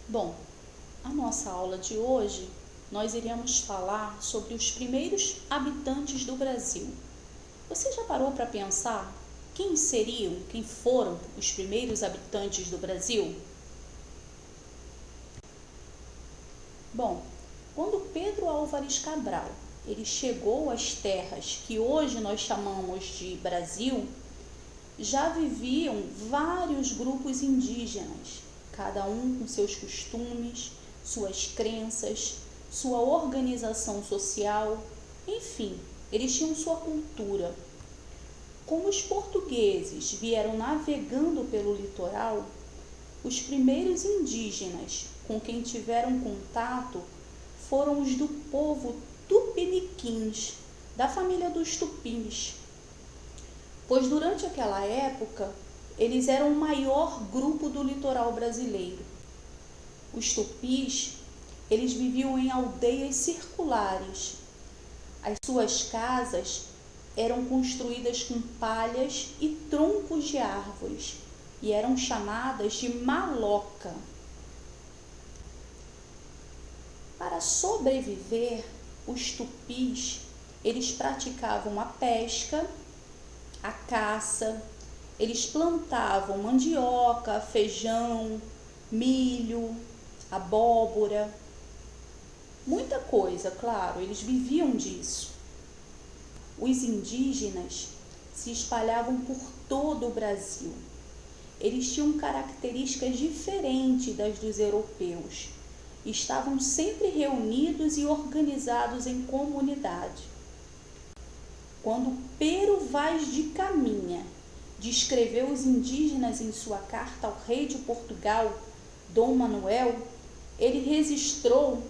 Bom, a nossa aula de hoje nós iremos falar sobre os primeiros habitantes do Brasil. Você já parou para pensar quem foram os primeiros habitantes do Brasil? Bom, quando Pedro Álvares Cabral ele chegou às terras que hoje nós chamamos de Brasil, já viviam vários grupos indígenas, cada um com seus costumes, suas crenças, sua organização social, enfim, eles tinham sua cultura. Como os portugueses vieram navegando pelo litoral, os primeiros indígenas com quem tiveram contato foram os do povo tupiniquins, da família dos tupis, pois durante aquela época eles eram o maior grupo do litoral brasileiro. Os tupis, eles viviam em aldeias circulares. As suas casas eram construídas com palhas e troncos de árvores e eram chamadas de maloca. Para sobreviver, os tupis, eles praticavam a pesca, a caça, eles plantavam mandioca, feijão, milho, abóbora, muita coisa, claro, eles viviam disso. Os indígenas se espalhavam por todo o Brasil. Eles tinham características diferentes das dos europeus. Estavam sempre reunidos e organizados em comunidade. Quando Pero Vaz de Caminha descreveu os indígenas em sua carta ao rei de Portugal, Dom Manuel, ele registrou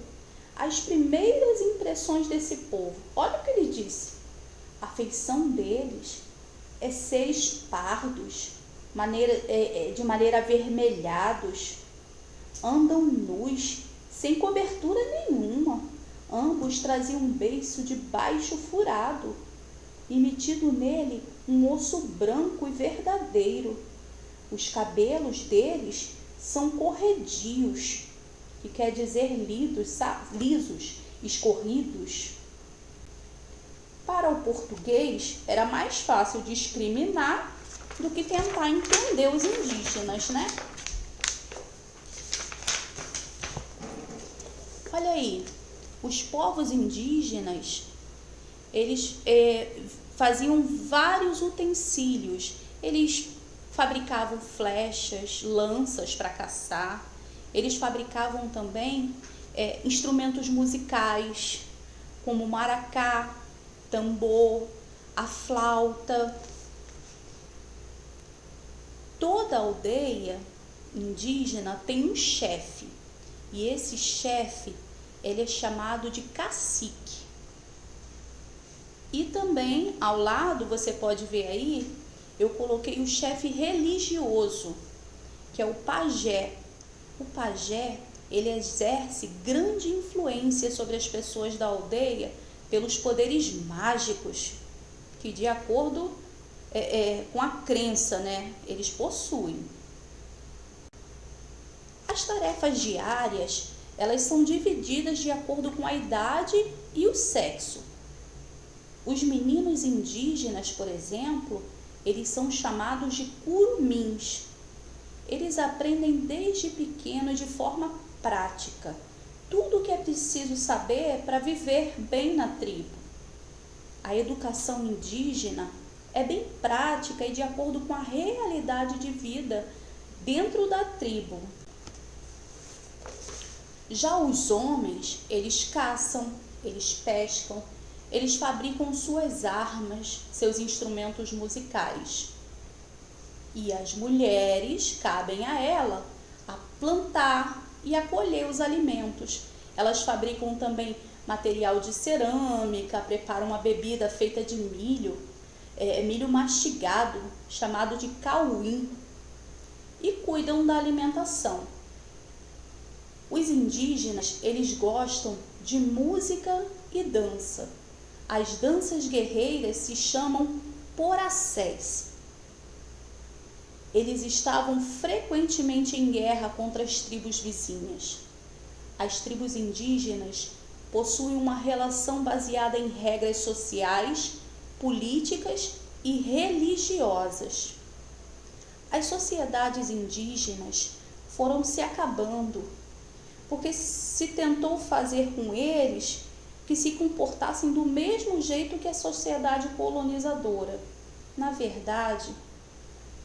as primeiras impressões desse povo. Olha o que ele disse: a feição deles é seres pardos, de maneira avermelhados, andam nus, sem cobertura nenhuma. Ambos traziam um beiço de baixo furado, e metido nele um osso branco e verdadeiro. Os cabelos deles são corredios, que quer dizer lisos, escorridos. Para o português, era mais fácil discriminar do que tentar entender os indígenas, né? Olha aí, os povos indígenas, eles faziam vários utensílios. Eles fabricavam flechas, lanças para caçar. Eles fabricavam também instrumentos musicais, como o maracá, tambor, a flauta. Toda aldeia indígena tem um chefe, e esse chefe ele é chamado de cacique. E também ao lado, você pode ver aí, eu coloquei o chefe religioso, que é o pajé. O pajé, ele exerce grande influência sobre as pessoas da aldeia pelos poderes mágicos, que de acordo com a crença, né, eles possuem. As tarefas diárias, elas são divididas de acordo com a idade e o sexo. Os meninos indígenas, por exemplo, eles são chamados de curumins. Eles aprendem desde pequeno de forma prática tudo o que é preciso saber para viver bem na tribo. A educação indígena é bem prática e de acordo com a realidade de vida dentro da tribo. Já os homens, eles caçam, eles pescam, eles fabricam suas armas, seus instrumentos musicais. E as mulheres, cabem a ela a plantar e a colher os alimentos. Elas fabricam também material de cerâmica, preparam uma bebida feita de milho, milho mastigado, chamado de cauim, e cuidam da alimentação. Os indígenas, eles gostam de música e dança. As danças guerreiras se chamam poracés. eles estavam frequentemente em guerra contra as tribos vizinhas. As tribos indígenas possuem uma relação baseada em regras sociais, políticas e religiosas. As sociedades indígenas foram se acabando, porque se tentou fazer com eles que se comportassem do mesmo jeito que a sociedade colonizadora. Na verdade,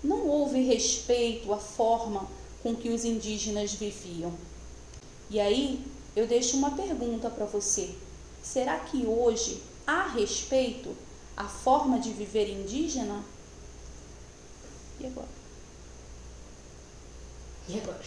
não houve respeito à forma com que os indígenas viviam. E aí, eu deixo uma pergunta para você. Será que hoje há respeito à forma de viver indígena? E agora? E agora?